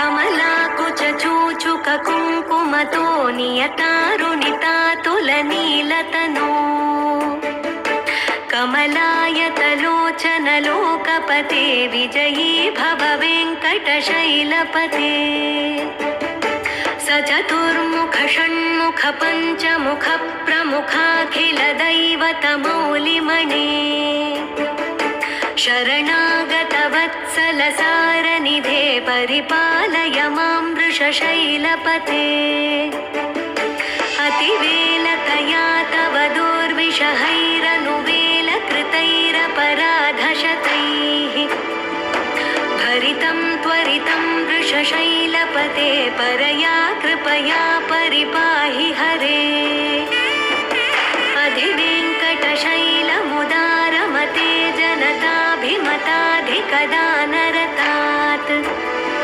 कमलाकुचूचुक कुङ्कुमतो नियतारुणितातुलनीलतनो कमलायतलोचनलोकपते विजयी भव वेङ्कटशैलपते स चतुर्मुख षण्मुख पञ्चमुख प्रमुखाखिलदैवतमौलिमणे शरणागतवत्सलसारनिधे परिपालय मां वृषशैलपते अतिवेलतया तव दुर्विषहैरनुवेलकृतैरपराधशतैः भरितं वृषशैलपते परया कृपया परिपाहि हरे।